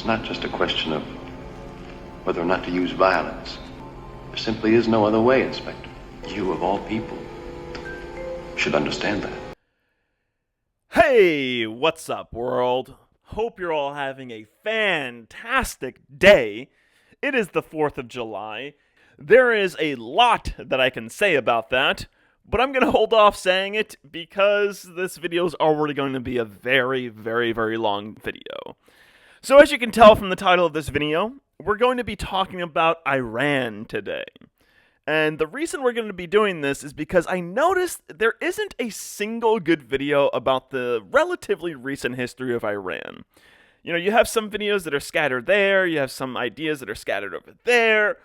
It's not just a question of whether or not to use violence. There simply is no other way, Inspector. You, of all people, should understand that. Hey, what's up, world? Hope you're all having a fantastic day. It is the 4th of July. There is a lot that I can say about that, but I'm going to hold off saying it because this video is already going to be a very, very, very long video. So as you can tell from the title of this video, we're going to be talking about Iran today. And the reason we're going to be doing this is because I noticed there isn't a single good video about the relatively recent history of Iran. You know, you have some videos that are scattered there, you have some ideas that are scattered over there,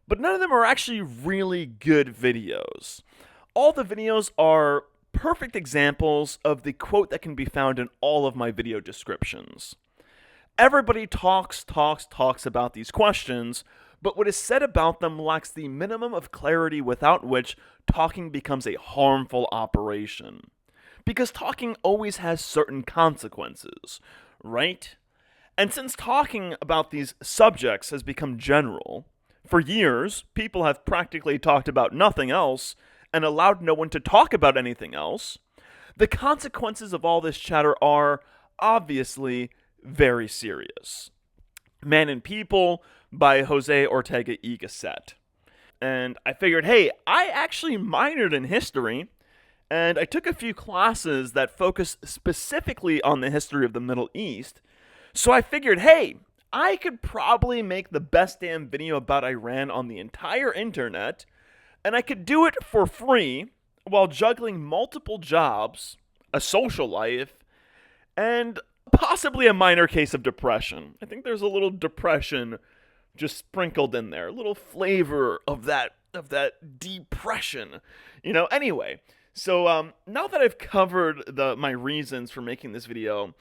but none of them are actually really good videos. All the videos are perfect examples of the quote that can be found in all of my video descriptions. Everybody talks about these questions, but what is said about them lacks the minimum of clarity without which talking becomes a harmful operation. Because talking always has certain consequences, right? And since talking about these subjects has become general, for years, people have practically talked about nothing else and allowed no one to talk about anything else, the consequences of all this chatter are, obviously, very serious. Man and People by Jose Ortega y Gasset. And I figured, hey, I actually minored in history, and I took a few classes that focus specifically on the history of the Middle East, so I figured, hey, I could probably make the best damn video about Iran on the entire internet, and I could do it for free while juggling multiple jobs, a social life, and possibly a minor case of depression. I think there's a little depression just sprinkled in there, a little flavor of that depression. Anyway, so now that I've covered my reasons for making this video,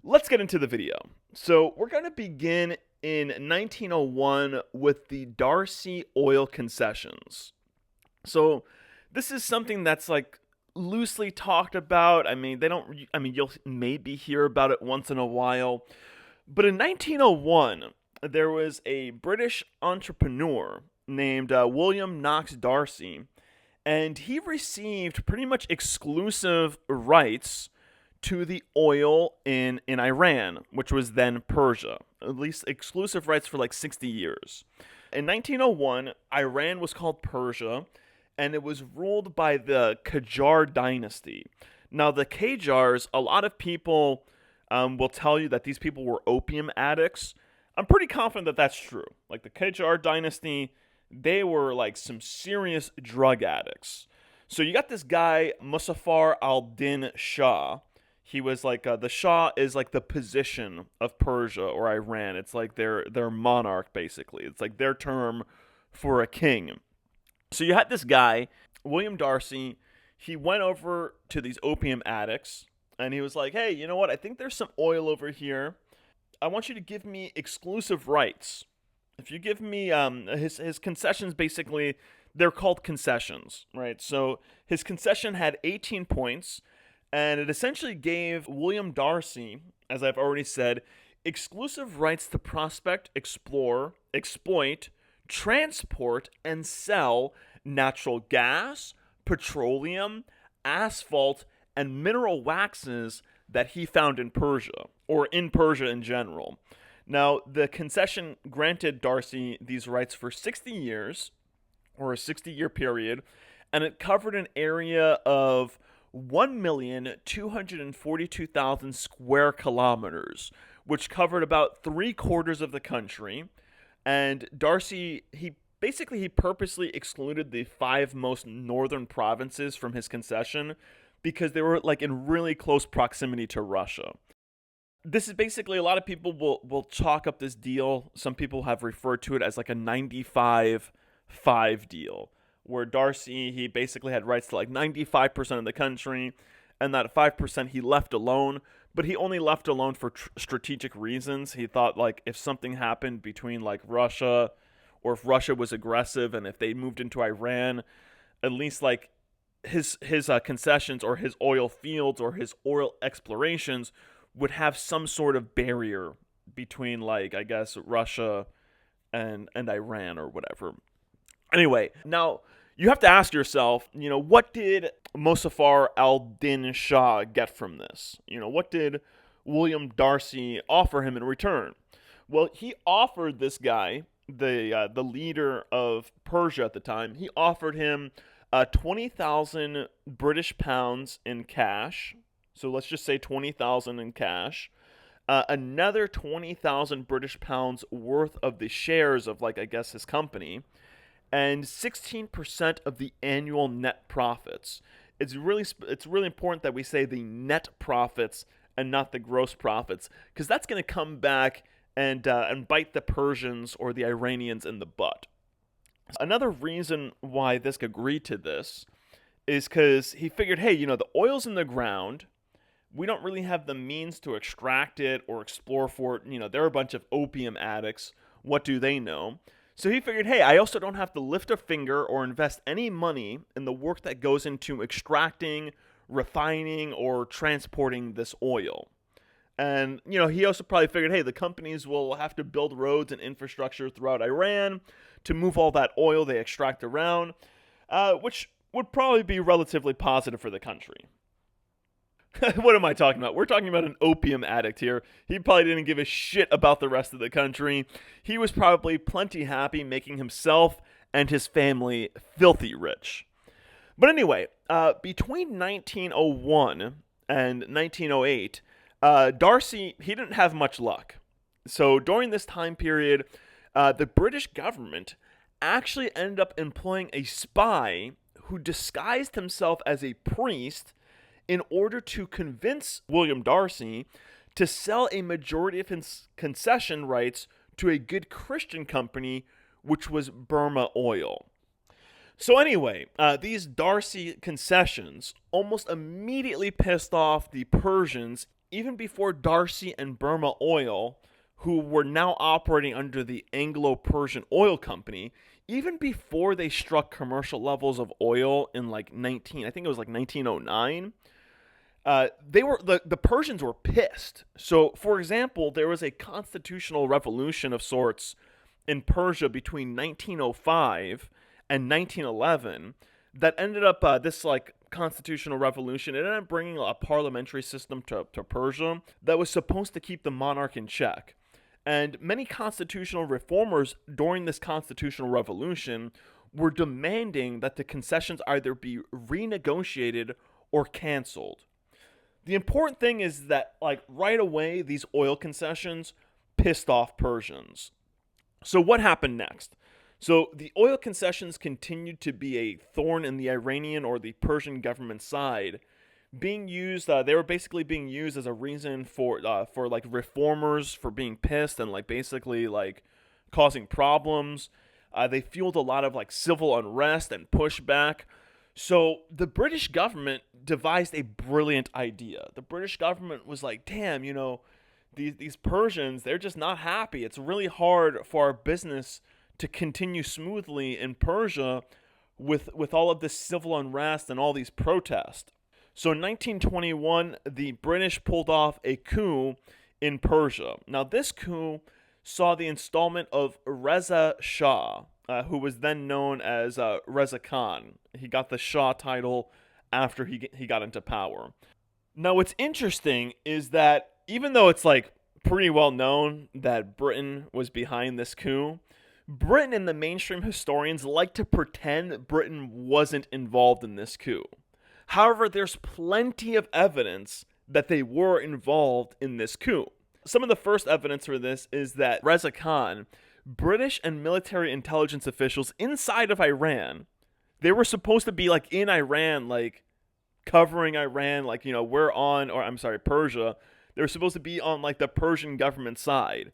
let's get into the video. So we're going to begin in 1901 with the Darcy oil concessions. So this is something that's like loosely talked about. You'll maybe hear about it once in a while. But in 1901, there was a British entrepreneur named William Knox Darcy, and he received pretty much exclusive rights to the oil in Iran, which was then Persia. At least exclusive rights for like 60 years. In 1901, Iran was called Persia, and it was ruled by the Qajar dynasty. Now, the Qajars, a lot of people will tell you that these people were opium addicts. I'm pretty confident that that's true. Like, the Qajar dynasty, they were like some serious drug addicts. So you got this guy, Muzaffar al-Din Shah. He was like, the Shah is like the position of Persia or Iran. It's like their monarch, basically. It's like their term for a king. So you had this guy, William Darcy. He went over to these opium addicts, and he was like, hey, you know what? I think there's some oil over here. I want you to give me exclusive rights. If you give me his concessions, basically, they're called concessions, right? So his concession had 18 points, and it essentially gave William Darcy, as I've already said, exclusive rights to prospect, explore, exploit, transport, and sell natural gas, petroleum, asphalt, and mineral waxes that he found in Persia, or in Persia in general. Now, the concession granted Darcy these rights for 60 years, or a 60-year period, and it covered an area of 1,242,000 square kilometers, which covered about 3/4 of the country. And Darcy, he purposely excluded the 5 most northern provinces from his concession because they were like in really close proximity to Russia. This is basically, a lot of people will chalk up this deal. Some people have referred to it as like a 95-5 deal, where Darcy, he basically had rights to like 95% of the country, and that 5% he left alone. But he only left alone for strategic reasons. He thought, like, if something happened between, like, Russia, or if Russia was aggressive, and if they moved into Iran, at least, like, his concessions or his oil fields or his oil explorations would have some sort of barrier between, like, I guess, Russia and Iran or whatever. Anyway, now you have to ask yourself, what did Muzaffar al-Din Shah get from this? What did William Darcy offer him in return? Well, he offered this guy, the leader of Persia at the time, he offered him 20,000 British pounds in cash. So let's just say 20,000 in cash. Another 20,000 British pounds worth of the shares of, like, I guess, his company, and 16% of the annual net profits. It's really important that we say the net profits and not the gross profits, because that's going to come back and bite the Persians or the Iranians in the butt. Another reason why this agreed to this is because he figured, hey, the oil's in the ground. We don't really have the means to extract it or explore for it. They're a bunch of opium addicts. What do they know? So he figured, hey, I also don't have to lift a finger or invest any money in the work that goes into extracting, refining, or transporting this oil. And, he also probably figured, hey, the companies will have to build roads and infrastructure throughout Iran to move all that oil they extract around, which would probably be relatively positive for the country. What am I talking about? We're talking about an opium addict here. He probably didn't give a shit about the rest of the country. He was probably plenty happy making himself and his family filthy rich. But anyway, between 1901 and 1908, Darcy, he didn't have much luck. So during this time period, the British government actually ended up employing a spy who disguised himself as a priest in order to convince William Darcy to sell a majority of his concession rights to a good Christian company, which was Burma Oil. So anyway, these Darcy concessions almost immediately pissed off the Persians, even before Darcy and Burma Oil, who were now operating under the Anglo-Persian Oil Company, even before they struck commercial levels of oil in like 1909, the Persians were pissed. So, for example, there was a constitutional revolution of sorts in Persia between 1905 and 1911 that ended up this constitutional revolution. It ended up bringing a parliamentary system to Persia that was supposed to keep the monarch in check. And many constitutional reformers during this constitutional revolution were demanding that the concessions either be renegotiated or canceled. The important thing is that, right away, these oil concessions pissed off Persians. So what happened next? So the oil concessions continued to be a thorn in the Iranian or the Persian government side, being used. They were basically being used as a reason for reformers for being pissed and basically causing problems. They fueled a lot of civil unrest and pushback. So the British government devised a brilliant idea. The British government was like, damn, these Persians, they're just not happy. It's really hard for our business to continue smoothly in Persia with all of this civil unrest and all these protests. So in 1921, the British pulled off a coup in Persia. Now this coup saw the installment of Reza Shah, who was then known as Reza Khan. He got the Shah title after he got into power. Now what's interesting is that even though it's pretty well known that Britain was behind this coup, Britain and the mainstream historians like to pretend Britain wasn't involved in this coup. However, there's plenty of evidence that they were involved in this coup. Some of the first evidence for this is that Reza Khan, British and military intelligence officials inside of Iran, they were supposed to be in Iran, covering Iran, Persia. They were supposed to be on the Persian government side.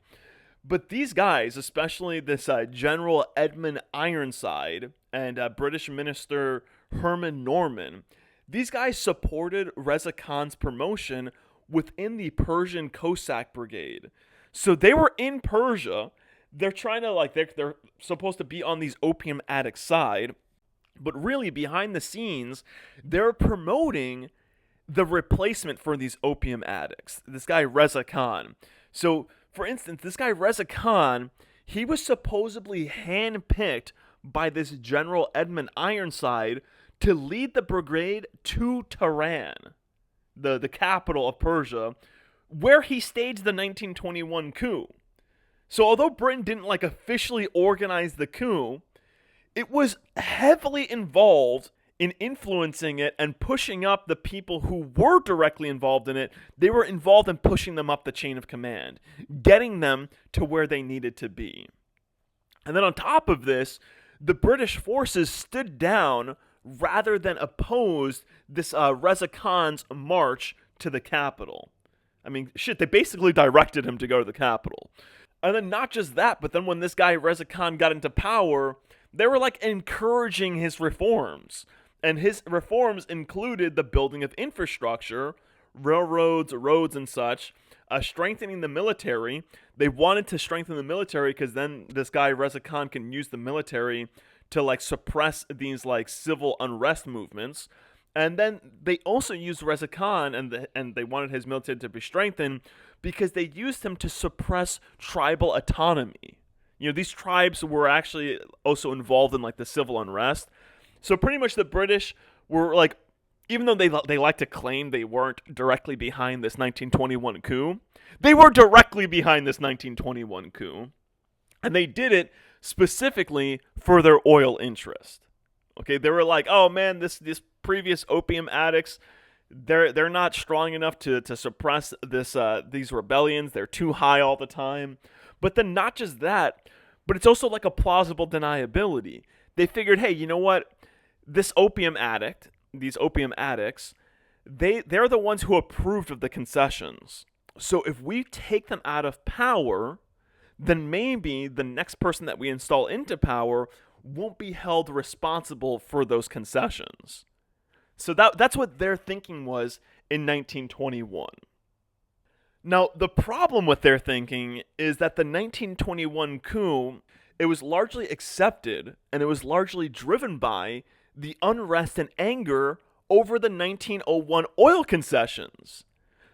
But these guys, especially this General Edmund Ironside and British Minister Herman Norman, these guys supported Reza Khan's promotion within the Persian Cossack Brigade. So they were in Persia. They're trying to they're supposed to be on these opium addicts' side, but really behind the scenes, they're promoting the replacement for these opium addicts. This guy Reza Khan. So For instance, this guy Reza Khan, he was supposedly handpicked by this General Edmund Ironside to lead the brigade to Tehran, the capital of Persia, where he staged the 1921 coup. So although Britain didn't officially organize the coup, it was heavily involved in influencing it and pushing up the people who were directly involved in it. They were involved in pushing them up the chain of command, getting them to where they needed to be. And then on top of this, the British forces stood down rather than opposed this Reza Khan's march to the capital. I mean, shit, they basically directed him to go to the capital. And then not just that, but then when this guy Reza Khan got into power, they were encouraging his reforms. And his reforms included the building of infrastructure, railroads, roads, and such, strengthening the military. They wanted to strengthen the military because then this guy Reza Khan can use the military to suppress these civil unrest movements. And then they also used Reza Khan and they wanted his military to be strengthened because they used him to suppress tribal autonomy. These tribes were actually also involved in the civil unrest. So pretty much the British were even though they like to claim they weren't directly behind this 1921 coup, they were directly behind this 1921 coup. And they did it specifically for their oil interest. Okay, they were oh man, this previous opium addicts, they're not strong enough to suppress these rebellions. They're too high all the time. But then not just that, but it's also a plausible deniability. They figured, hey, you know what? These opium addicts, they're the ones who approved of the concessions. So if we take them out of power, then maybe the next person that we install into power won't be held responsible for those concessions. So that's what their thinking was in 1921. Now, the problem with their thinking is that the 1921 coup, it was largely accepted and it was largely driven by the unrest and anger over the 1901 oil concessions.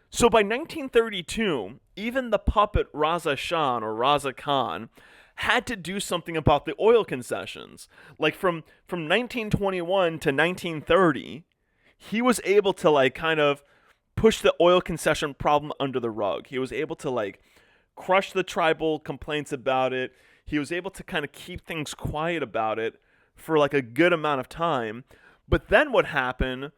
So by 1932, even the puppet Raza Khan had to do something about the oil concessions. From 1921 to 1930, he was able to kind of push the oil concession problem under the rug. He was able to crush the tribal complaints about it. He was able to kind of keep things quiet about it for a good amount of time. But then what happened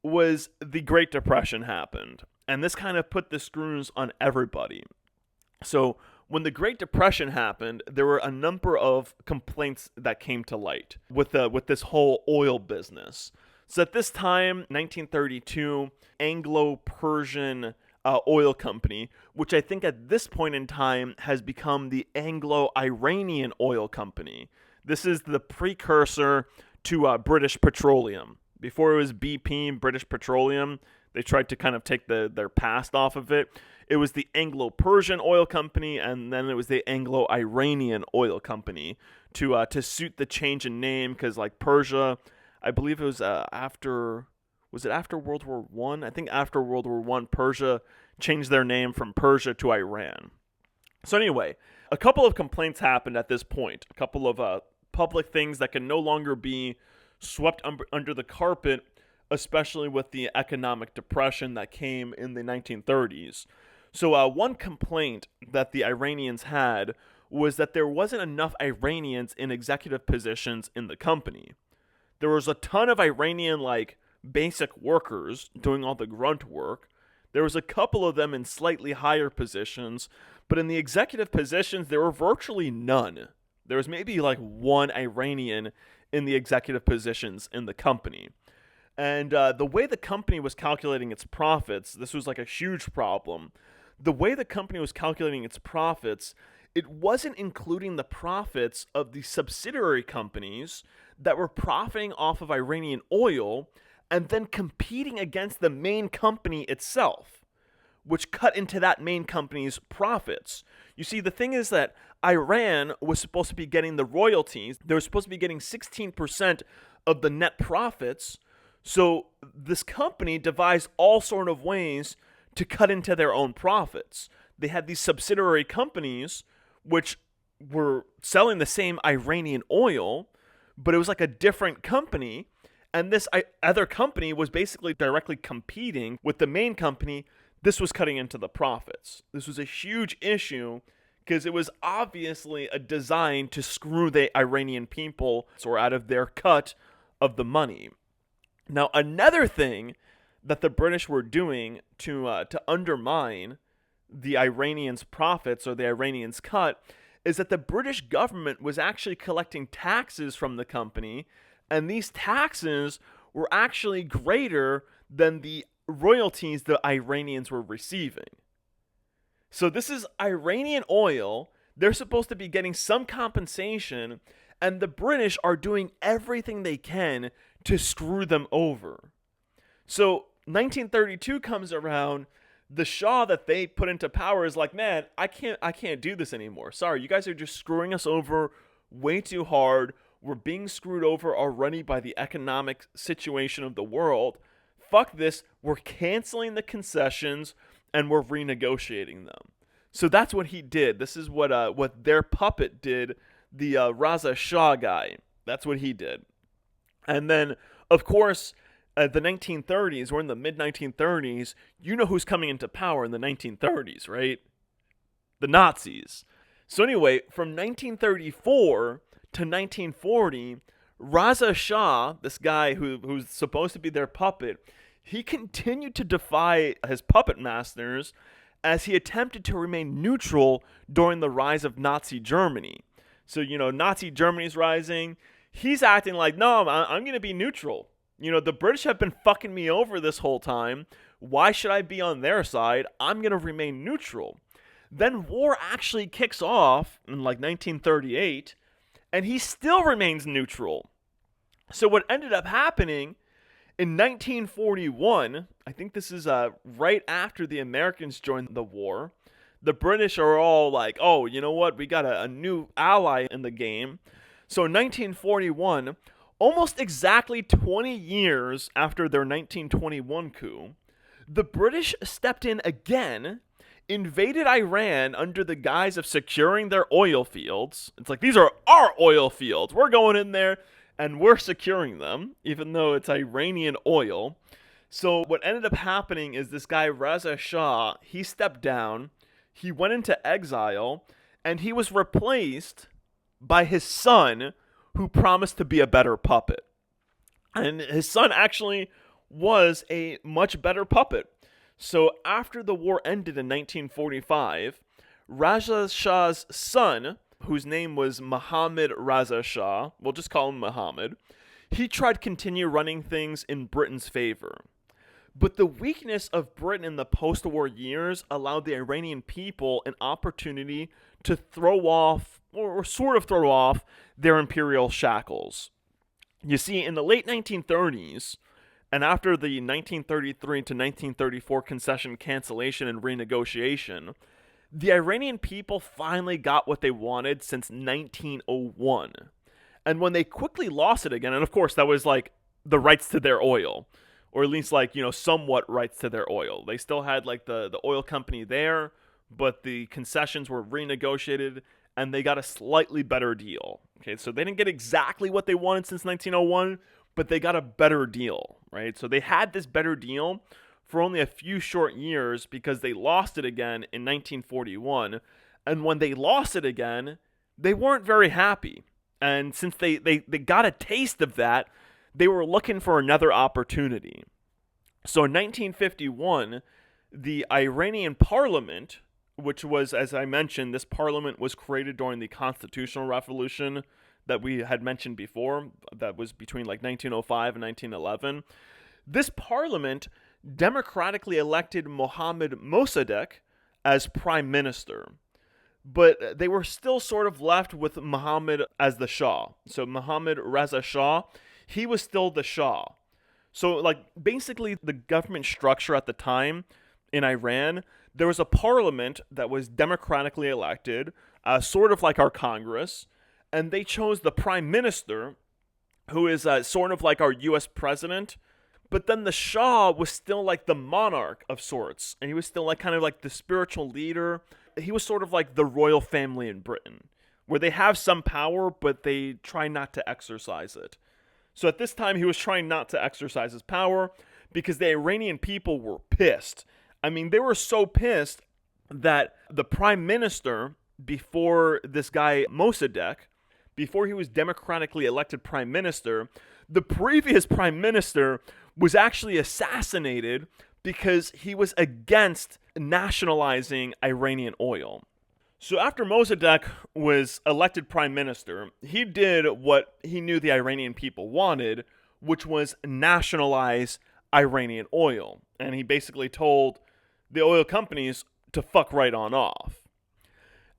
was the Great Depression happened. And this kind of put the screws on everybody. So when the Great Depression happened, there were a number of complaints that came to light with this whole oil business. So at this time, 1932, Anglo-Persian oil company, which I think at this point in time has become the Anglo-Iranian oil company. This is the precursor to British Petroleum. Before it was BP, British Petroleum, they tried to kind of take their past off of it. It was the Anglo-Persian oil company, and then it was the Anglo-Iranian oil company to suit the change in name, because Persia, I believe it was after World War I? I think after World War I, Persia changed their name from Persia to Iran. So anyway, a couple of complaints happened at this point. A couple of public things that can no longer be swept under the carpet, especially with the economic depression that came in the 1930s. So one complaint that the Iranians had was that there wasn't enough Iranians in executive positions in the company. There was a ton of Iranian basic workers doing all the grunt work. There was a couple of them in slightly higher positions, but in the executive positions, there were virtually none. There was maybe one Iranian in the executive positions in the company. And the way the company was calculating its profits, this was a huge problem. The way the company was calculating its profits, it wasn't including the profits of the subsidiary companies that were profiting off of Iranian oil and then competing against the main company itself, which cut into that main company's profits. You see, the thing is that Iran was supposed to be getting the royalties. They were supposed to be getting 16% of the net profits. So this company devised all sort of ways to cut into their own profits. they had these subsidiary companies which were selling the same Iranian oil, but it was like a different company. And this other company was basically directly competing with the main company. This was cutting into the profits. This was a huge issue because it was obviously a design to screw the Iranian people or out of their cut of the money. Now, another thing that the British were doing to undermine the Iranians' profits or the Iranians' cut is that the British government was actually collecting taxes from the company, and these taxes were actually greater than the royalties the Iranians were receiving. So this is Iranian oil. They're supposed to be getting some compensation, and the British are doing everything they can to screw them over. So 1932 comes around. The Shah that they put into power is like, man, I can't do this anymore. Sorry, you guys are just screwing us over way too hard. We're being screwed over already by the economic situation of the world. Fuck this. We're canceling the concessions and we're renegotiating them. So that's what he did. This is what their puppet did, the Reza Shah guy. That's what he did. And then, of course, the 1930s, we're in the mid-1930s, you know who's coming into power in the 1930s, right? The Nazis. So anyway, from 1934 to 1940, Reza Shah, this guy who's supposed to be their puppet, he continued to defy his puppet masters as he attempted to remain neutral during the rise of Nazi Germany. So, Nazi Germany's rising. He's acting like, no, I'm going to be neutral. The British have been fucking me over this whole time. Why should I be on their side? I'm going to remain neutral. Then war actually kicks off in 1938, and he still remains neutral. So what ended up happening in 1941, I think this is right after the Americans joined the war, the British are all like, oh, you know what? We got a new ally in the game. So in 1941, almost exactly 20 years after their 1921 coup, the British stepped in again, invaded Iran under the guise of securing their oil fields. It's like, these are our oil fields. We're going in there and we're securing them, even though it's Iranian oil. So what ended up happening is this guy, Reza Shah, he stepped down, he went into exile, and he was replaced by his son, who promised to be a better puppet. And his son actually was a much better puppet. So after the war ended in 1945, Reza Shah's son, whose name was Mohammed Reza Shah, we'll just call him Mohammed, he tried to continue running things in Britain's favor. But the weakness of Britain in the post-war years allowed the Iranian people an opportunity to throw off, or sort of throw off, their imperial shackles. You see, in the late 1930s, and after the 1933 to 1934 concession cancellation and renegotiation, the Iranian people finally got what they wanted since 1901. And when they quickly lost it again, and of course that was like the rights to their oil, or at least somewhat rights to their oil. They still had the oil company there, but the concessions were renegotiated and they got a slightly better deal. Okay, so they didn't get exactly what they wanted since 1901, but they got a better deal, right? So they had this better deal for only a few short years because they lost it again in 1941. And when they lost it again, they weren't very happy. And since they got a taste of that, they were looking for another opportunity. So in 1951, the Iranian parliament, which was, as I mentioned, this parliament was created during the constitutional revolution that we had mentioned before, that was between 1905 and 1911. This parliament democratically elected Mohammad Mossadegh as prime minister, but they were still sort of left with Mohammed as the Shah. So Mohammad Reza Shah, he was still the Shah. So basically the government structure at the time in Iran, there was a parliament that was democratically elected, sort of like our Congress, and they chose the prime minister, who is sort of like our U.S. president, But then the Shah was still like the monarch of sorts, and he was still like kind of like the spiritual leader. He was sort of like the royal family in Britain, where they have some power, but they try not to exercise it. So at this time, he was trying not to exercise his power because the Iranian people were pissed. I mean, they were so pissed that the prime minister, before this guy Mossadegh, before he was democratically elected prime minister, the previous prime minister was actually assassinated because he was against nationalizing Iranian oil. So after Mossadegh was elected prime minister, he did what he knew the Iranian people wanted, which was nationalize Iranian oil. And he basically told the oil companies to fuck right on off.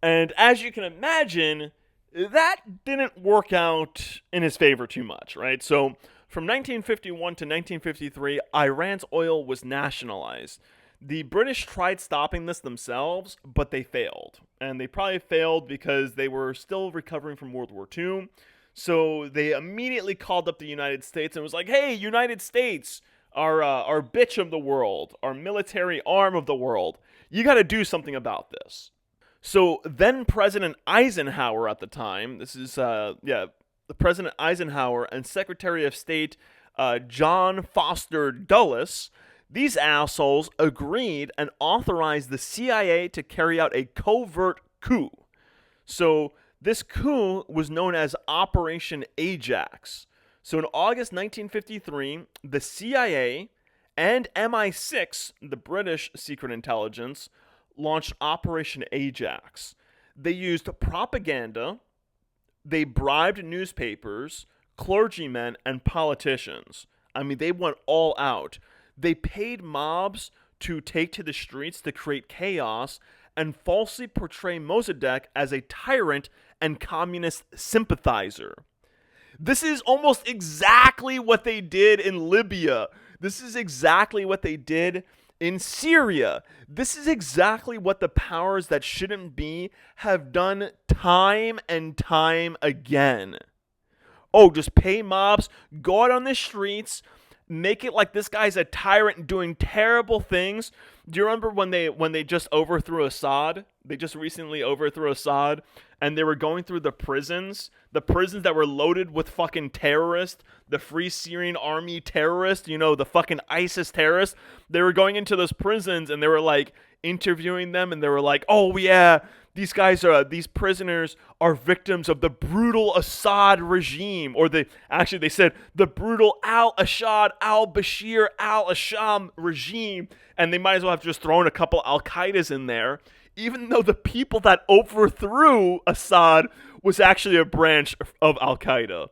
And as you can imagine, that didn't work out in his favor too much, right? So from 1951 to 1953, Iran's oil was nationalized. The British tried stopping this themselves, but they failed. And they probably failed because they were still recovering from World War II. So they immediately called up the United States and was like, hey, United States, our bitch of the world, our military arm of the world, you got to do something about this. So then President Eisenhower at the time, this is, the President Eisenhower and Secretary of State John Foster Dulles, these assholes agreed and authorized the CIA to carry out a covert coup. So this coup was known as Operation Ajax. So in August 1953, the CIA and MI6, the British secret intelligence, launched Operation Ajax. They used propaganda, they bribed newspapers, clergymen, and politicians. I mean, they went all out. They paid mobs to take to the streets to create chaos and falsely portray Mossadegh as a tyrant and communist sympathizer. This is almost exactly what they did in Libya. This is exactly what they did in Syria. This is exactly what the powers that shouldn't be have done time and time again. Oh, just pay mobs, go out on the streets, make it like this guy's a tyrant doing terrible things. Do you remember when they just overthrew Assad? They just recently overthrew Assad, and they were going through the prisons that were loaded with fucking terrorists, the Free Syrian Army terrorists, the fucking ISIS terrorists. They were going into those prisons, and they were like interviewing them, and they were like, oh yeah, these prisoners are victims of the brutal Assad regime, or they said the brutal al-Assad, al-Bashir, al-Asham regime, and they might as well have just thrown a couple Al-Qaedas in there, even though the people that overthrew Assad was actually a branch of Al-Qaeda,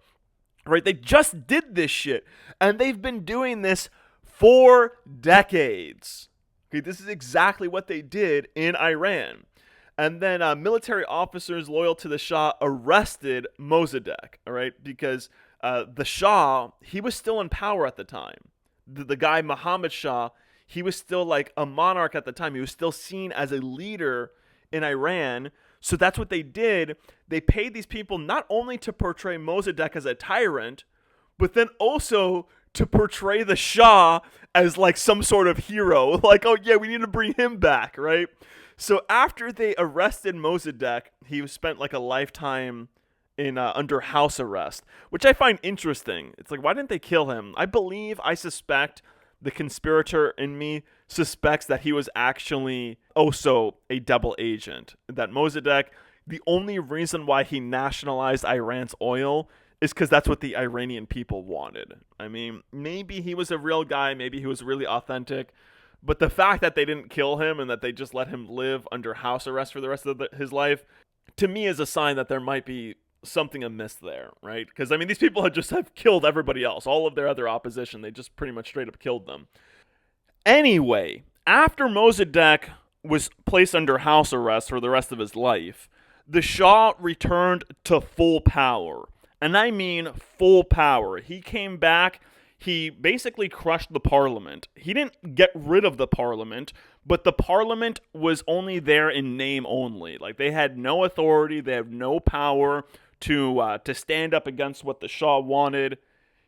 right? They just did this shit, and they've been doing this for decades. Okay, this is exactly what they did in Iran. And then military officers loyal to the Shah arrested Mossadegh, all right? Because the Shah, he was still in power at the time. The guy, Mohammed Shah, he was still like a monarch at the time. He was still seen as a leader in Iran. So that's what they did. They paid these people not only to portray Mossadegh as a tyrant, but then also to portray the Shah as like some sort of hero. Like, oh yeah, we need to bring him back, right? So after they arrested Mossadegh, he spent like a lifetime in under house arrest, which I find interesting. It's like, why didn't they kill him? I suspect the conspirator in me suspects that he was actually also a double agent. That Mossadegh, the only reason why he nationalized Iran's oil is because that's what the Iranian people wanted. I mean, maybe he was a real guy, maybe he was really authentic, but the fact that they didn't kill him and that they just let him live under house arrest for the rest of his life, to me is a sign that there might be something amiss there, right? Because, I mean, these people have killed everybody else. All of their other opposition, they just pretty much straight up killed them. Anyway, after Mossadegh was placed under house arrest for the rest of his life, the Shah returned to full power. And I mean full power. He came back. He basically crushed the parliament. He didn't get rid of the parliament, but the parliament was only there in name only. Like, they had no authority. They had no power to stand up against what the Shah wanted.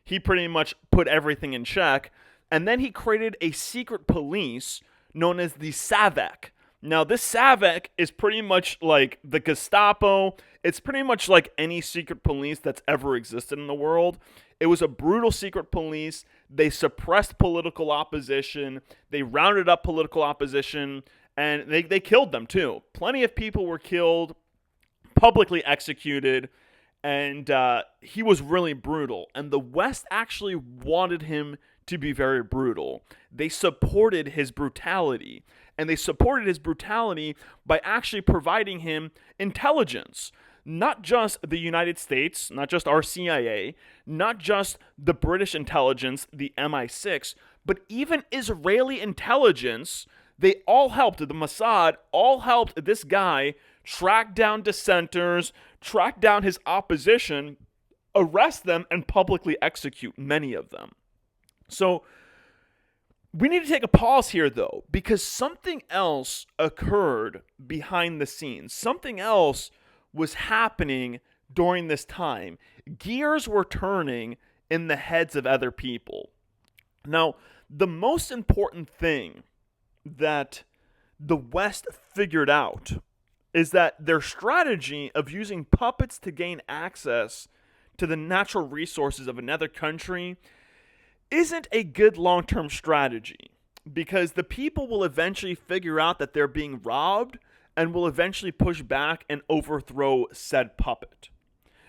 He pretty much put everything in check. And then he created a secret police known as the SAVAK. Now, this SAVAK is pretty much like the Gestapo. It's pretty much like any secret police that's ever existed in the world. It was a brutal secret police. They suppressed political opposition. They rounded up political opposition, and they killed them too. Plenty of people were killed, publicly executed, and he was really brutal. And the West actually wanted him to be very brutal. They supported his brutality. And they supported his brutality by actually providing him intelligence. Not just the United States, not just our CIA, not just the British intelligence, the MI6, but even Israeli intelligence. They all helped, the Mossad all helped this guy track down dissenters, track down his opposition, arrest them, and publicly execute many of them. So we need to take a pause here, though, because something else occurred behind the scenes. Something else was happening during this time. Gears were turning in the heads of other people. Now, the most important thing that the West figured out is that their strategy of using puppets to gain access to the natural resources of another country isn't a good long-term strategy, because the people will eventually figure out that they're being robbed and will eventually push back and overthrow said puppet.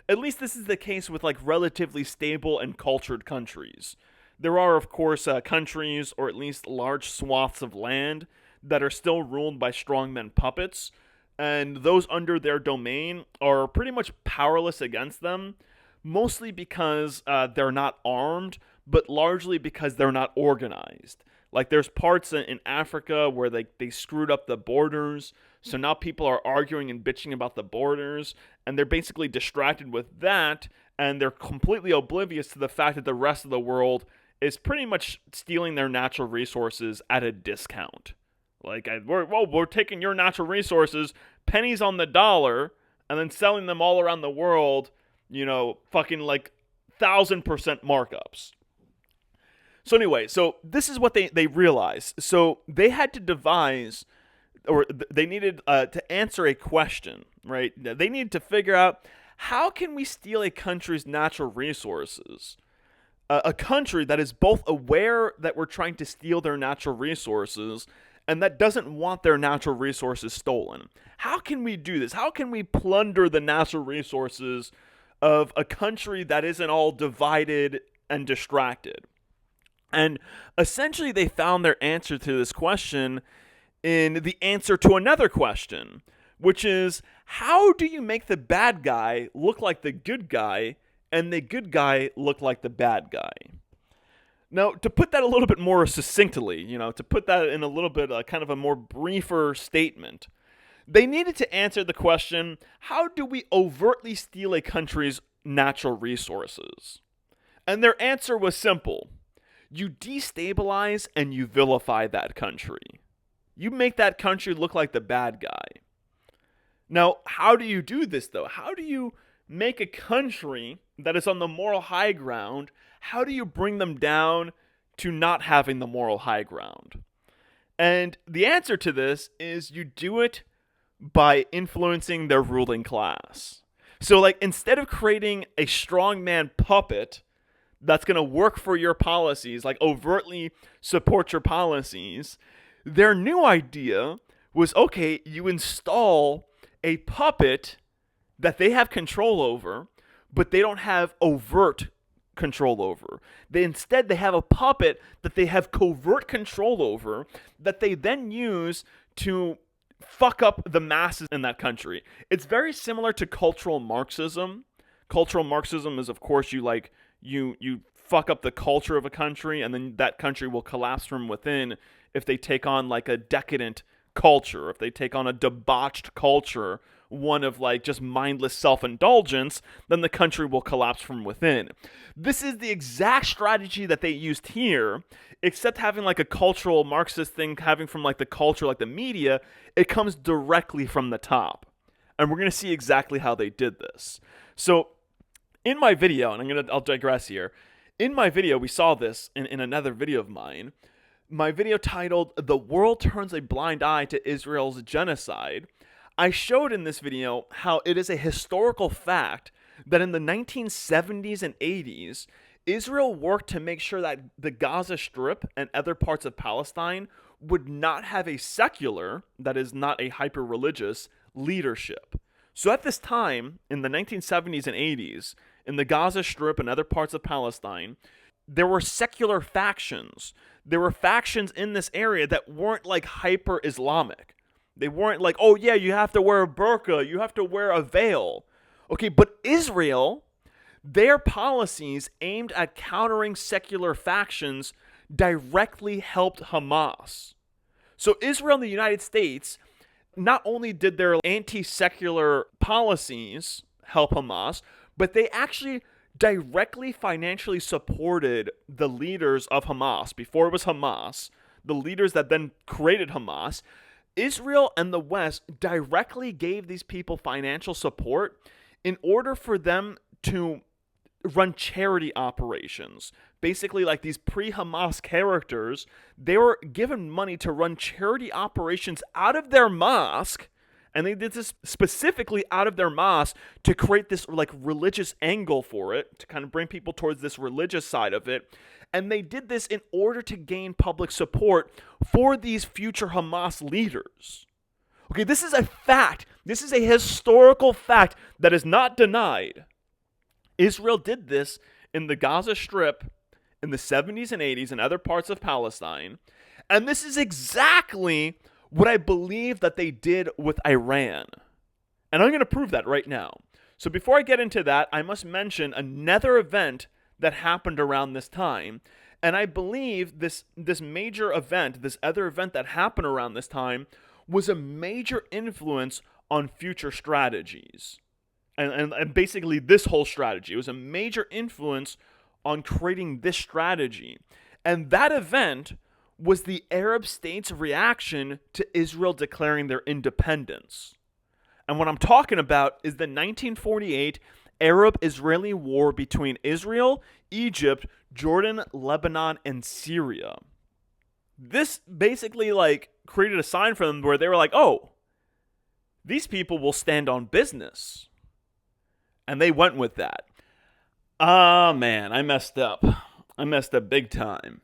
At least this is the case with like relatively stable and cultured countries. There are, of course, countries, or at least large swaths of land, that are still ruled by strongmen puppets, and those under their domain are pretty much powerless against them, mostly because they're not armed, but largely because they're not organized. Like, there's parts in Africa where they screwed up the borders, so now people are arguing and bitching about the borders, and they're basically distracted with that, and they're completely oblivious to the fact that the rest of the world is pretty much stealing their natural resources at a discount. Like, we're taking your natural resources, pennies on the dollar, and then selling them all around the world, fucking like 1,000% markups. So anyway, so this is what they realized. So they had to devise, or they needed to answer a question, right? They needed to figure out, how can we steal a country's natural resources? A country that is both aware that we're trying to steal their natural resources and that doesn't want their natural resources stolen. How can we do this? How can we plunder the natural resources of a country that isn't all divided and distracted? And essentially they found their answer to this question in the answer to another question, which is, how do you make the bad guy look like the good guy and the good guy look like the bad guy? Now, to put that a little bit more succinctly, to put that in a little bit kind of a more briefer statement, they needed to answer the question, how do we overtly steal a country's natural resources? And their answer was simple. You destabilize and you vilify that country. You make that country look like the bad guy. Now, how do you do this, though? How do you make a country that is on the moral high ground, how do you bring them down to not having the moral high ground? And the answer to this is you do it by influencing their ruling class. So, like, instead of creating a strongman puppet that's going to work for your policies, like overtly support your policies, their new idea was, okay, you install a puppet that they have control over, but they don't have overt control over. Instead, they have a puppet that they have covert control over that they then use to fuck up the masses in that country. It's very similar to cultural Marxism. Cultural Marxism is, of course, you fuck up the culture of a country, and then that country will collapse from within if they take on like a decadent culture, if they take on a debauched culture, one of like just mindless self-indulgence, then the country will collapse from within. This is the exact strategy that they used here, except having like a cultural Marxist thing, having from like the culture, like the media, it comes directly from the top. And we're going to see exactly how they did this. So in my video, and I'll digress here, In my video, we saw this in another video of mine, my video titled, "The World Turns a Blind Eye to Israel's Genocide." I showed in this video how it is a historical fact that in the 1970s and 80s, Israel worked to make sure that the Gaza Strip and other parts of Palestine would not have a secular, that is not a hyper-religious, leadership. So at this time, in the 1970s and 80s, in the Gaza Strip and other parts of Palestine, there were secular factions. There were factions in this area that weren't like hyper-Islamic. They weren't like, oh yeah, you have to wear a burqa, you have to wear a veil. Okay, but Israel, their policies aimed at countering secular factions directly helped Hamas. So Israel and the United States, not only did their anti-secular policies help Hamas, but they actually directly financially supported the leaders of Hamas. Before it was Hamas, the leaders that then created Hamas, Israel and the West directly gave these people financial support in order for them to run charity operations. Basically, like these pre-Hamas characters, they were given money to run charity operations out of their mosque, and they did this specifically out of their mosque to create this like religious angle for it, to kind of bring people towards this religious side of it. And they did this in order to gain public support for these future Hamas leaders. Okay, this is a fact. This is a historical fact that is not denied. Israel did this in the Gaza Strip in the 70s and 80s and other parts of Palestine. And this is exactly what I believe that they did with Iran. And I'm going to prove that right now. So before I get into that, I must mention another event that happened around this time. And I believe this major event, this other event that happened around this time, was a major influence on future strategies. And basically this whole strategy. It was a major influence on creating this strategy. And that event was the Arab states' reaction to Israel declaring their independence. And what I'm talking about is the 1948 Arab-Israeli war between Israel, Egypt, Jordan, Lebanon, and Syria. This basically like created a sign for them where they were like, oh, these people will stand on business. And they went with that. Ah, man, I messed up. I messed up big time.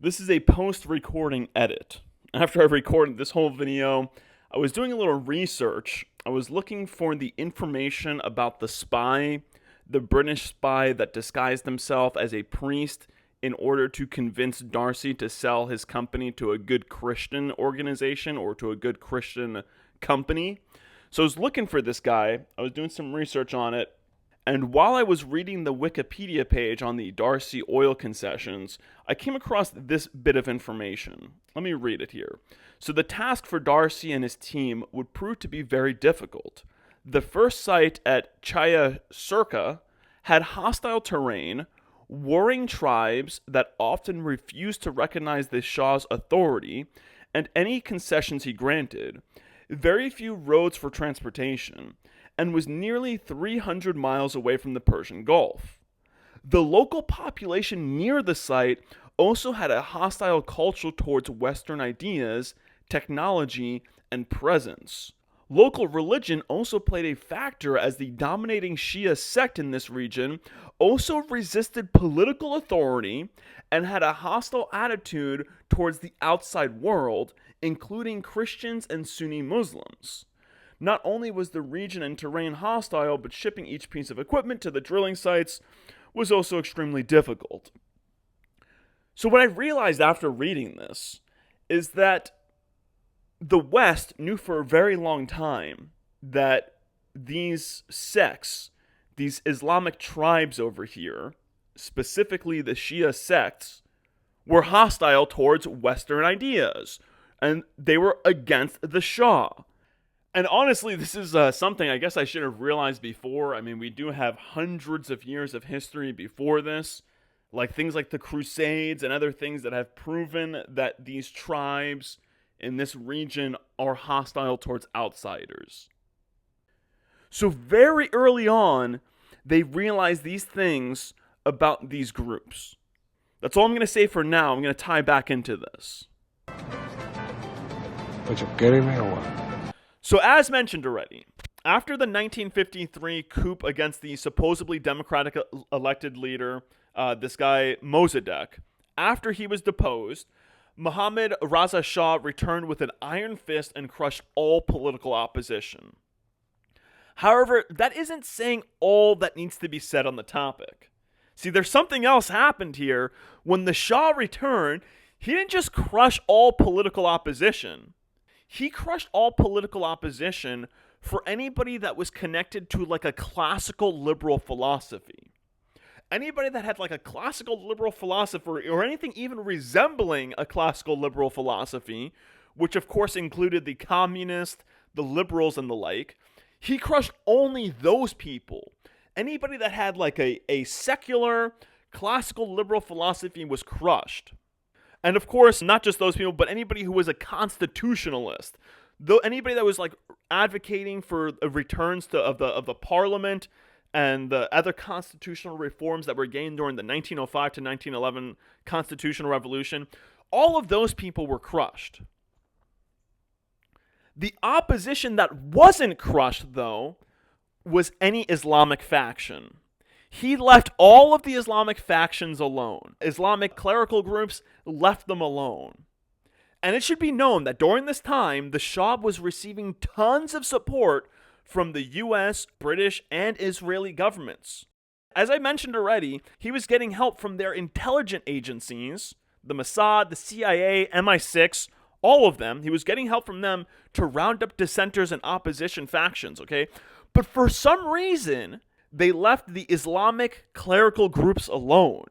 This is a post-recording edit. After I recorded this whole video, I was doing a little research. I was looking for the information about the spy, the British spy that disguised himself as a priest in order to convince Darcy to sell his company to a good Christian organization or to a good Christian company. So I was looking for this guy. I was doing some research on it. And while I was reading the Wikipedia page on the Darcy oil concessions, I came across this bit of information. Let me read it here. So the task for Darcy and his team would prove to be very difficult. The first site at Chaya Surka had hostile terrain, warring tribes that often refused to recognize the Shah's authority and any concessions he granted, very few roads for transportation, and was nearly 300 miles away from the Persian Gulf. The local population near the site also had a hostile culture towards Western ideas, technology, and presence. Local religion also played a factor as the dominating Shia sect in this region also resisted political authority and had a hostile attitude towards the outside world, including Christians and Sunni Muslims. Not only was the region and terrain hostile, but shipping each piece of equipment to the drilling sites was also extremely difficult. So what I realized after reading this is that the West knew for a very long time that these sects, these Islamic tribes over here, specifically the Shia sects, were hostile towards Western ideas, and they were against the Shah. And honestly, this is something I guess I should have realized before. I mean, we do have hundreds of years of history before this, like things like the Crusades and other things that have proven that these tribes in this region are hostile towards outsiders. So very early on, they realized these things about these groups. That's all I'm going to say for now. I'm going to tie back into this. What, you kidding me or what? So as mentioned already, after the 1953 coup against the supposedly democratic elected leader, this guy Mossadegh, after he was deposed, Mohammad Reza Shah returned with an iron fist and crushed all political opposition. However, that isn't saying all that needs to be said on the topic. See, there's something else happened here. When the Shah returned, he didn't just crush all political opposition. He crushed all political opposition for anybody that was connected to like a classical liberal philosophy. Anybody that had like a classical liberal philosophy or anything even resembling a classical liberal philosophy, which of course included the communists, the liberals, and the like, he crushed only those people. Anybody that had like a secular, classical liberal philosophy was crushed. And of course, not just those people, but anybody who was a constitutionalist. Though anybody that was like advocating for returns of the parliament and the other constitutional reforms that were gained during the 1905 to 1911 constitutional revolution, all of those people were crushed. The opposition that wasn't crushed, though, was any Islamic faction. He left all of the Islamic factions alone. Islamic clerical groups left them alone. And it should be known that during this time, the Shah was receiving tons of support from the US, British, and Israeli governments. As I mentioned already, he was getting help from their intelligence agencies, the Mossad, the CIA, MI6, all of them. He was getting help from them to round up dissenters and opposition factions, okay? But for some reason, they left the Islamic clerical groups alone.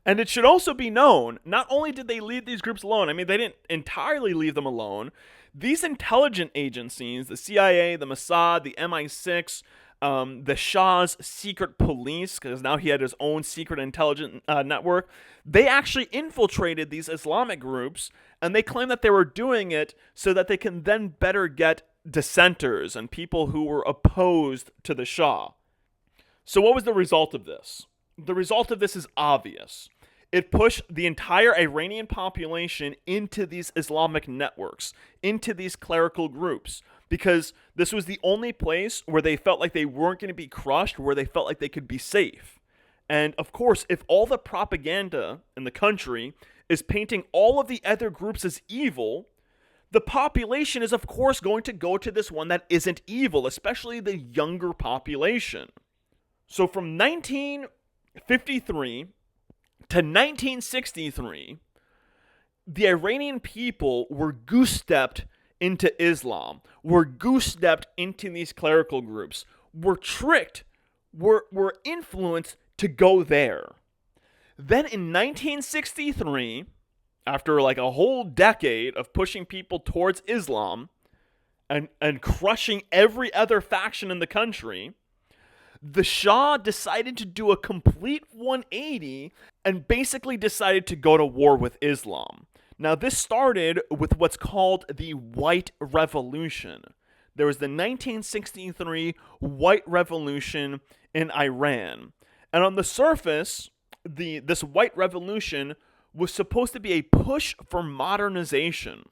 And it should also be known, not only did they leave these groups alone, I mean, they didn't entirely leave them alone. These intelligence agencies, the CIA, the Mossad, the MI6, the Shah's secret police, because now he had his own secret intelligence network, they actually infiltrated these Islamic groups, and they claim that they were doing it so that they can then better get dissenters and people who were opposed to the Shah. So what was the result of this? The result of this is obvious. It pushed the entire Iranian population into these Islamic networks, into these clerical groups, because this was the only place where they felt like they weren't going to be crushed, where they felt like they could be safe. And of course, if all the propaganda in the country is painting all of the other groups as evil, the population is of course going to go to this one that isn't evil, especially the younger population. So from 1953 to 1963, the Iranian people were goose-stepped into Islam, were goose-stepped into these clerical groups, were tricked, were influenced to go there. Then in 1963, after like a whole decade of pushing people towards Islam and crushing every other faction in the country, the Shah decided to do a complete 180 and basically decided to go to war with Islam. Now, this started with what's called the White Revolution. There was the 1963 White Revolution in Iran. And on the surface, this White Revolution was supposed to be a push for modernization.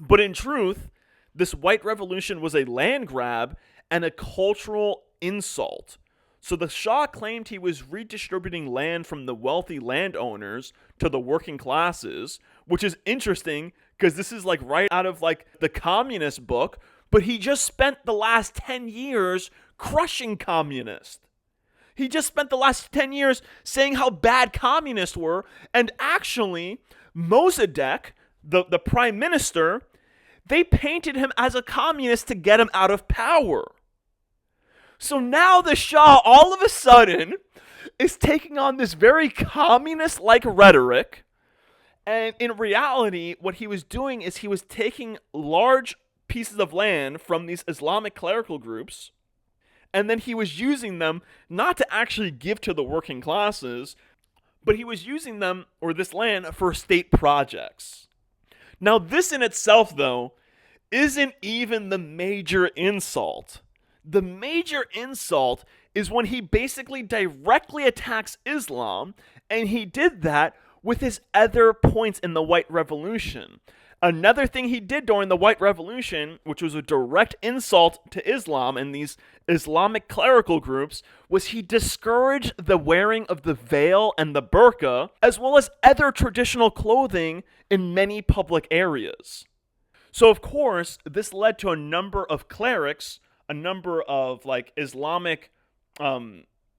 But in truth, this White Revolution was a land grab and a cultural insult. So the Shah claimed he was redistributing land from the wealthy landowners to the working classes, which is interesting because this is like right out of like the communist book, but he just spent the last 10 years crushing communists. He just spent the last 10 years saying how bad communists were, and actually Mossadegh, the prime minister, they painted him as a communist to get him out of power. So now the Shah, all of a sudden, is taking on this very communist-like rhetoric. And in reality, what he was doing is he was taking large pieces of land from these Islamic clerical groups, and then he was using them not to actually give to the working classes, but he was using them, or this land, for state projects. Now, this in itself, though, isn't even the major insult. The major insult is when he basically directly attacks Islam, and he did that with his other points in the White Revolution. Another thing he did during the White Revolution, which was a direct insult to Islam and these Islamic clerical groups, was he discouraged the wearing of the veil and the burqa, as well as other traditional clothing in many public areas. So, of course, this led to a number of clerics, a number of Islamic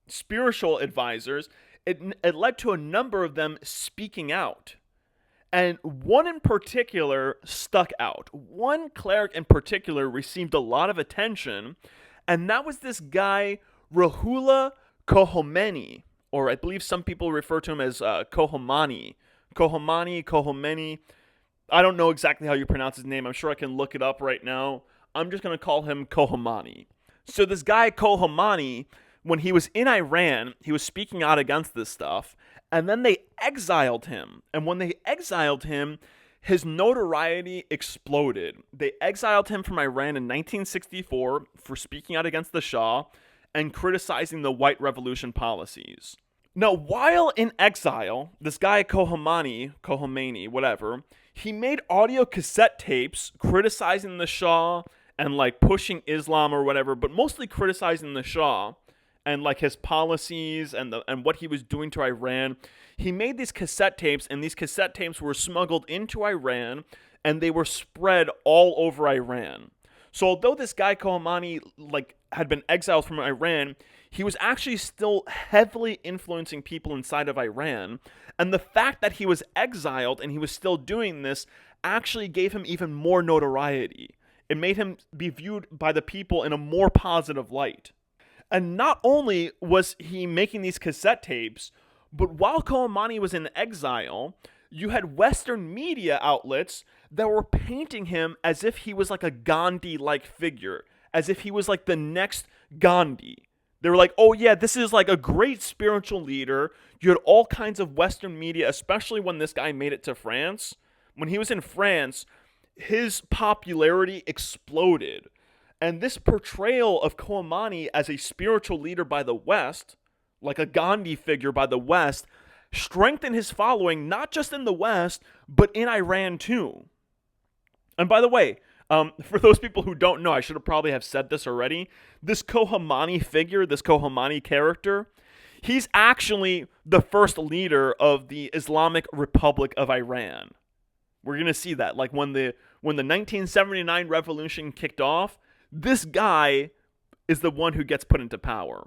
spiritual advisors. It led to a number of them speaking out. And one in particular stuck out. One cleric in particular received a lot of attention, and that was this guy, Ruhollah Khomeini, or I believe some people refer to him as Khomeini. Khomeini. I don't know exactly how you pronounce his name. I'm sure I can look it up right now. I'm just going to call him Khomeini. So this guy, Khomeini, when he was in Iran, he was speaking out against this stuff, and then they exiled him. And when they exiled him, his notoriety exploded. They exiled him from Iran in 1964 for speaking out against the Shah and criticizing the White Revolution policies. Now, while in exile, this guy Khomeini, whatever, he made audio cassette tapes criticizing the Shah and pushing Islam or whatever, but mostly criticizing the Shah and his policies and what he was doing to Iran. He made these cassette tapes, and these cassette tapes were smuggled into Iran, and they were spread all over Iran. So although this guy Khomeini had been exiled from Iran, he was actually still heavily influencing people inside of Iran, and the fact that he was exiled and he was still doing this actually gave him even more notoriety. It made him be viewed by the people in a more positive light. And not only was he making these cassette tapes, but while Khomeini was in exile, you had Western media outlets that were painting him as if he was a Gandhi-like figure, as if he was the next Gandhi. They were oh yeah, this is a great spiritual leader. You had all kinds of Western media, especially when this guy made it to France. When he was in France, his popularity exploded. And this portrayal of Khomeini as a spiritual leader by the West, like a Gandhi figure by the West, strengthened his following not just in the West, but in Iran too. And by the way, for those people who don't know, I should have probably have said this already. This Khomeini figure, this Khomeini character, he's actually the first leader of the Islamic Republic of Iran. We're going to see that. When the 1979 revolution kicked off, this guy is the one who gets put into power.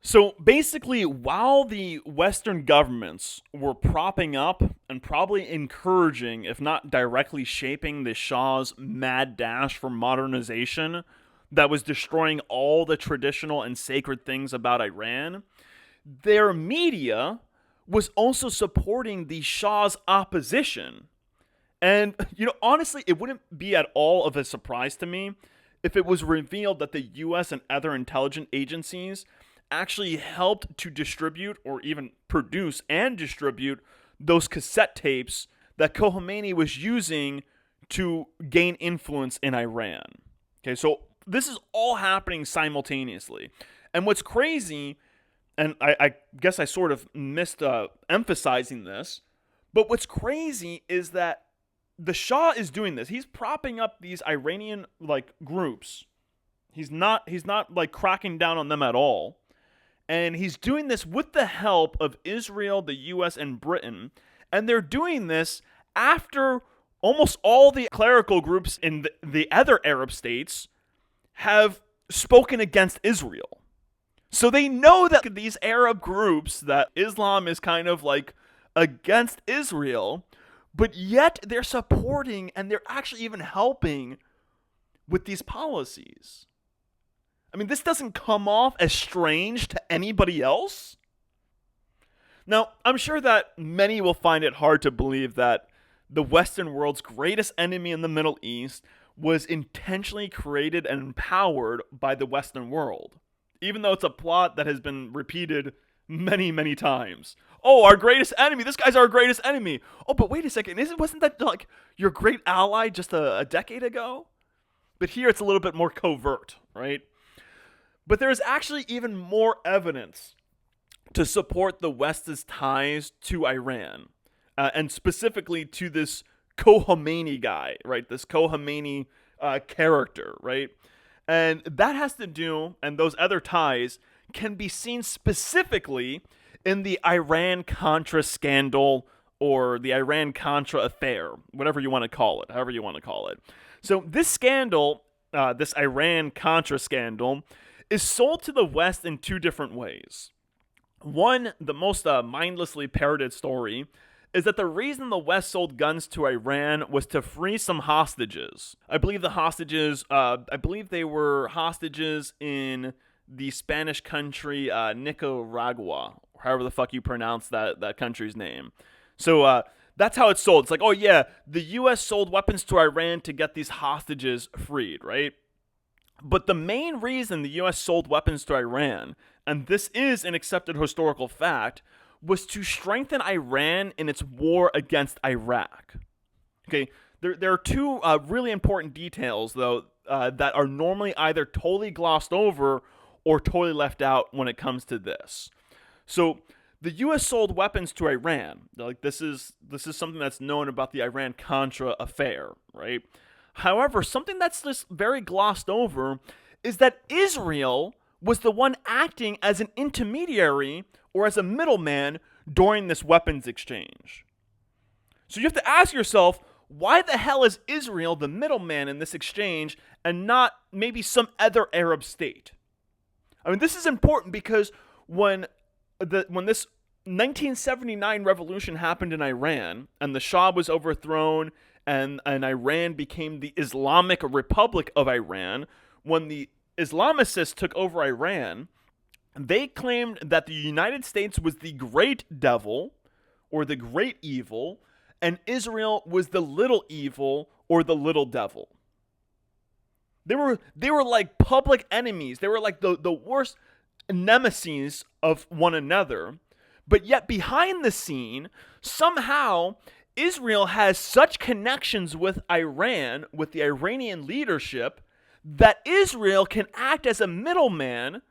So basically, while the Western governments were propping up and probably encouraging, if not directly shaping, the Shah's mad dash for modernization that was destroying all the traditional and sacred things about Iran, their media was also supporting the Shah's opposition. And, honestly, it wouldn't be at all of a surprise to me if it was revealed that the U.S. and other intelligence agencies actually helped to distribute or even produce and distribute those cassette tapes that Khomeini was using to gain influence in Iran. Okay, so this is all happening simultaneously. And what's crazy, and I guess I sort of missed emphasizing this, but what's crazy is that the Shah is doing this. He's propping up these Iranian groups. He's not cracking down on them at all. And he's doing this with the help of Israel, the US, and Britain. And they're doing this after almost all the clerical groups in the other Arab states have spoken against Israel. So they know that these Arab groups, that Islam is kind of against Israel, but yet they're supporting and they're actually even helping with these policies. I mean, this doesn't come off as strange to anybody else. Now, I'm sure that many will find it hard to believe that the Western world's greatest enemy in the Middle East was intentionally created and empowered by the Western world, even though it's a plot that has been repeated many, many times. Oh, our greatest enemy. This guy's our greatest enemy. Oh, but wait a second. Wasn't that your great ally just a decade ago? But here it's a little bit more covert, right? But there is actually even more evidence to support the West's ties to Iran, and specifically to this Khomeini guy, right? This Khomeini character, right? And that has to do, and those other ties can be seen specifically in the Iran-Contra scandal or the Iran-Contra affair, whatever you want to call it, however you want to call it. So this scandal, this Iran-Contra scandal, is sold to the West in two different ways. One, the most mindlessly parroted story, is that the reason the West sold guns to Iran was to free some hostages. I believe the hostages, they were hostages in the Spanish country Nicaragua, however the fuck you pronounce that country's name. So that's how it's sold. It's like, oh yeah, the U.S. sold weapons to Iran to get these hostages freed, right? But the main reason the U.S. sold weapons to Iran, and this is an accepted historical fact, was to strengthen Iran in its war against Iraq. Okay, there are two really important details, though, that are normally either totally glossed over or totally left out when it comes to this. So the U.S. sold weapons to Iran. Like this is something that's known about the Iran-Contra affair, right? However, something that's just very glossed over is that Israel was the one acting as an intermediary or as a middleman during this weapons exchange. So you have to ask yourself, why the hell is Israel the middleman in this exchange and not maybe some other Arab state? I mean, this is important because when this 1979 revolution happened in Iran and the Shah was overthrown and Iran became the Islamic Republic of Iran, when the Islamicists took over Iran, they claimed that the United States was the great devil or the great evil, and Israel was the little evil or the little devil. They were like public enemies. They were like the worst nemesis of one another. But yet behind the scene, somehow Israel has such connections with Iran, with the Iranian leadership, that Israel can act as a middleman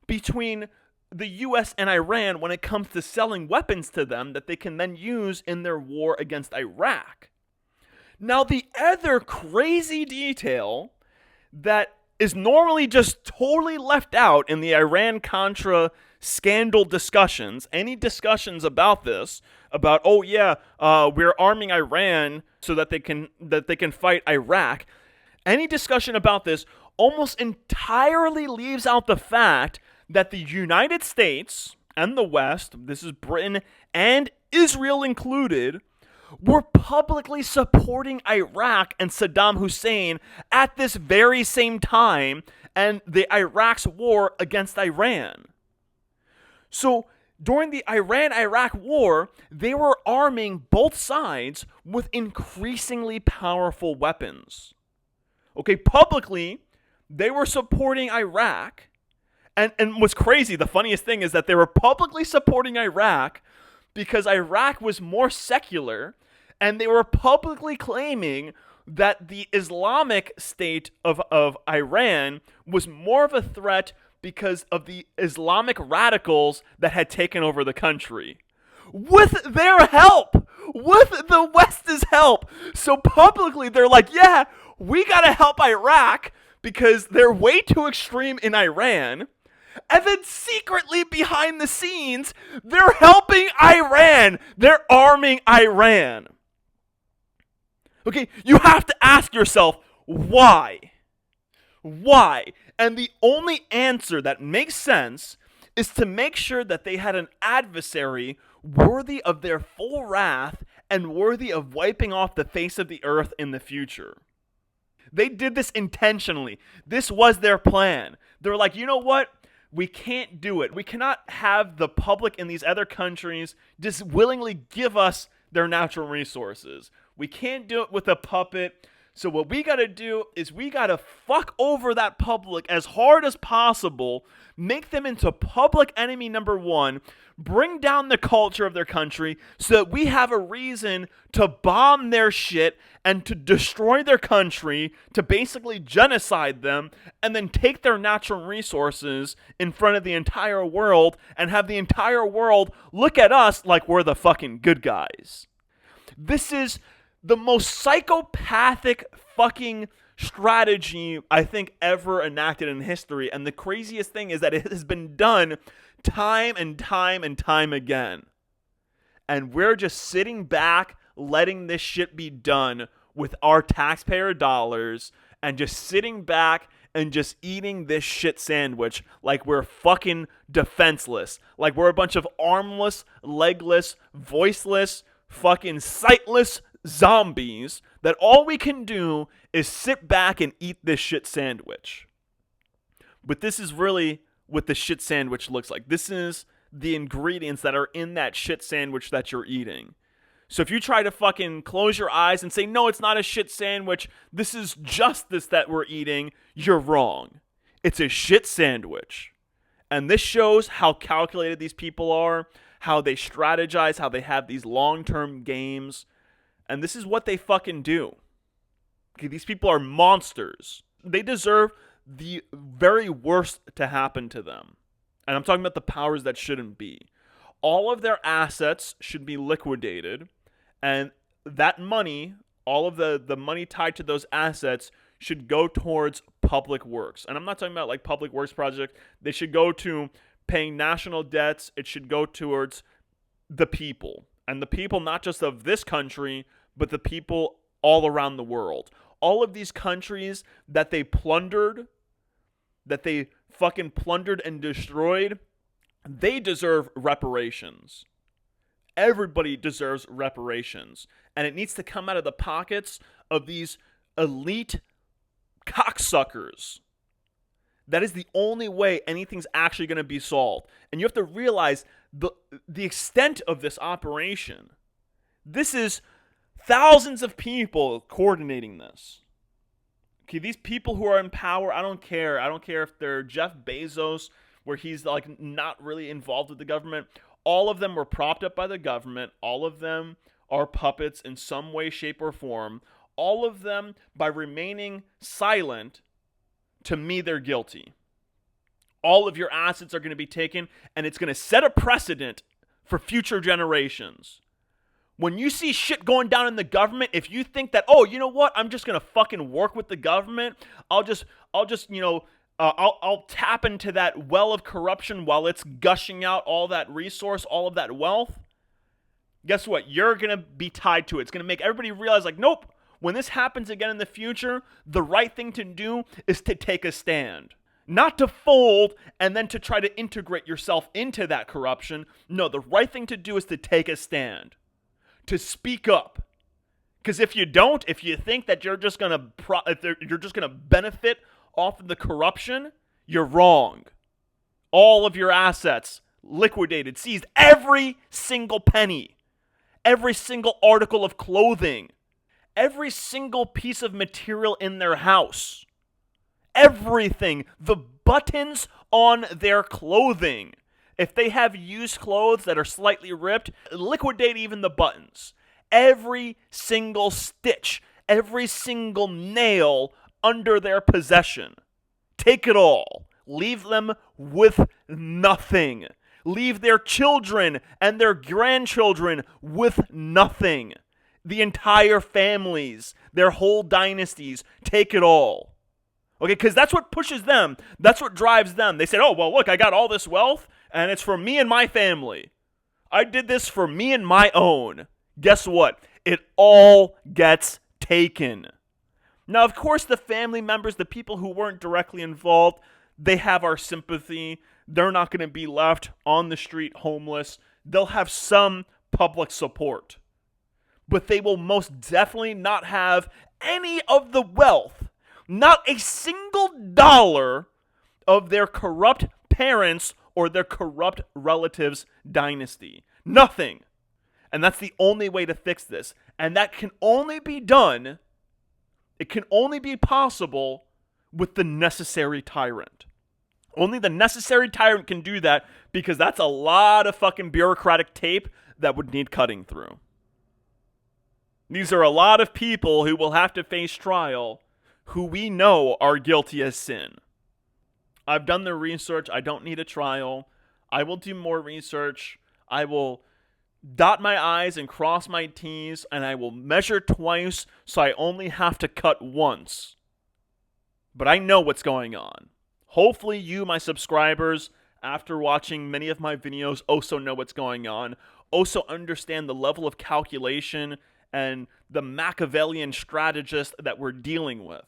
between the U.S. and Iran when it comes to selling weapons to them that they can then use in their war against Iraq. Now, the other crazy detail that is normally just totally left out in the Iran-Contra scandal discussions, any discussions about this, about, oh yeah, we're arming Iran so that they can fight Iraq, any discussion about this almost entirely leaves out the fact that the United States and the West, this is Britain and Israel included, were publicly supporting Iraq and Saddam Hussein at this very same time and the Iraq's war against Iran. So during the Iran-Iraq war, they were arming both sides with increasingly powerful weapons. Okay, publicly, they were supporting Iraq. And what's crazy, the funniest thing is that they were publicly supporting Iraq because Iraq was more secular, and they were publicly claiming that the Islamic State of Iran was more of a threat because of the Islamic radicals that had taken over the country. With their help! With the West's help! So publicly they're like, yeah, we gotta help Iraq because they're way too extreme in Iran. And then secretly behind the scenes, they're helping Iran. They're arming Iran. Okay, you have to ask yourself, why? Why? And the only answer that makes sense is to make sure that they had an adversary worthy of their full wrath and worthy of wiping off the face of the earth in the future. They did this intentionally. This was their plan. They were like, you know what? We can't do it. We cannot have the public in these other countries just willingly give us their natural resources. We can't do it with a puppet. So what we gotta do is we gotta fuck over that public as hard as possible, make them into public enemy number one, bring down the culture of their country so that we have a reason to bomb their shit and to destroy their country, to basically genocide them, and then take their natural resources in front of the entire world and have the entire world look at us like we're the fucking good guys. This is the most psychopathic fucking strategy I think ever enacted in history. And the craziest thing is that it has been done time and time and time again. And we're just sitting back, letting this shit be done with our taxpayer dollars, and just sitting back and just eating this shit sandwich like we're fucking defenseless. Like we're a bunch of armless, legless, voiceless, fucking sightless zombies that all we can do is sit back and eat this shit sandwich. But this is really what the shit sandwich looks like. This is the ingredients that are in that shit sandwich that you're eating. So if you try to fucking close your eyes and say, no, it's not a shit sandwich, this is justice that we're eating, you're wrong. It's a shit sandwich. And this shows how calculated these people are, how they strategize, how they have these long-term games. And this is what they fucking do. Okay, these people are monsters. They deserve the very worst to happen to them. And I'm talking about the powers that shouldn't be. All of their assets should be liquidated. And that money, all of the money tied to those assets, should go towards public works. And I'm not talking about like public works projects. They should go to paying national debts. It should go towards the people. And the people not just of this country, but the people all around the world. All of these countries that they plundered, that they fucking plundered and destroyed, they deserve reparations. Everybody deserves reparations. And it needs to come out of the pockets of these elite cocksuckers. That is the only way anything's actually going to be solved. And you have to realize the extent of this operation. This is thousands of people coordinating this. Okay, these people who are in power, I don't care. I don't care if they're Jeff Bezos, where he's like not really involved with the government. All of them were propped up by the government. All of them are puppets in some way, shape, or form. All of them, by remaining silent, to me, they're guilty. All of your assets are going to be taken, and it's going to set a precedent for future generations. When you see shit going down in the government, if you think that, oh, you know what, I'm just going to fucking work with the government, I'll tap into that well of corruption while it's gushing out all that resource, all of that wealth. Guess what? You're going to be tied to it. It's going to make everybody realize, like, nope, when this happens again in the future, the right thing to do is to take a stand. Not to fold and then to try to integrate yourself into that corruption. No, the right thing to do is to take a stand. To speak up. Because if you don't, if you think that you're just going to benefit off of the corruption, you're wrong. All of your assets liquidated, seized, every single penny, every single article of clothing, every single piece of material in their house, everything, the buttons on their clothing. If they have used clothes that are slightly ripped, liquidate even the buttons. Every single stitch, every single nail under their possession. Take it all. Leave them with nothing. Leave their children and their grandchildren with nothing. The entire families, their whole dynasties, take it all. Okay, because that's what pushes them. That's what drives them. They said, oh, well, look, I got all this wealth, and it's for me and my family. I did this for me and my own. Guess what? It all gets taken. Now, of course, the family members, the people who weren't directly involved, they have our sympathy. They're not going to be left on the street homeless. They'll have some public support. But they will most definitely not have any of the wealth, not a single dollar of their corrupt parents or their corrupt relatives' dynasty. Nothing. And that's the only way to fix this. And that can only be done It can only be possible with the necessary tyrant. Only the necessary tyrant can do that, because that's a lot of fucking bureaucratic tape that would need cutting through. These are a lot of people who will have to face trial who we know are guilty as sin. I've done the research. I don't need a trial. I will do more research. I will dot my I's and cross my T's, and I will measure twice so I only have to cut once. But I know what's going on. Hopefully you, my subscribers, after watching many of my videos, also know what's going on. Also understand the level of calculation and the Machiavellian strategist that we're dealing with.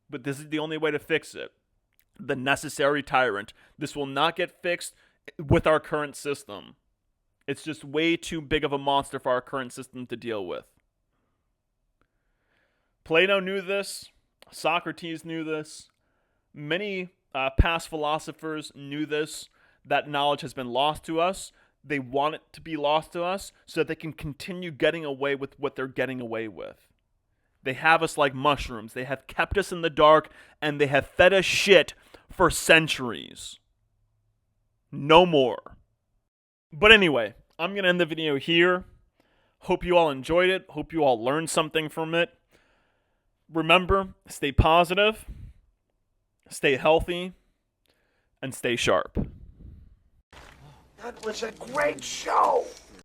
But this is the only way to fix it. The necessary tyrant. This will not get fixed with our current system. It's just way too big of a monster for our current system to deal with. Plato knew this. Socrates knew this. Many past philosophers knew this. That knowledge has been lost to us. They want it to be lost to us so that they can continue getting away with what they're getting away with. They have us like mushrooms. They have kept us in the dark, and they have fed us shit for centuries. No more. But anyway, I'm going to end the video here. Hope you all enjoyed it. Hope you all learned something from it. Remember, stay positive, stay healthy, and stay sharp. That was a great show.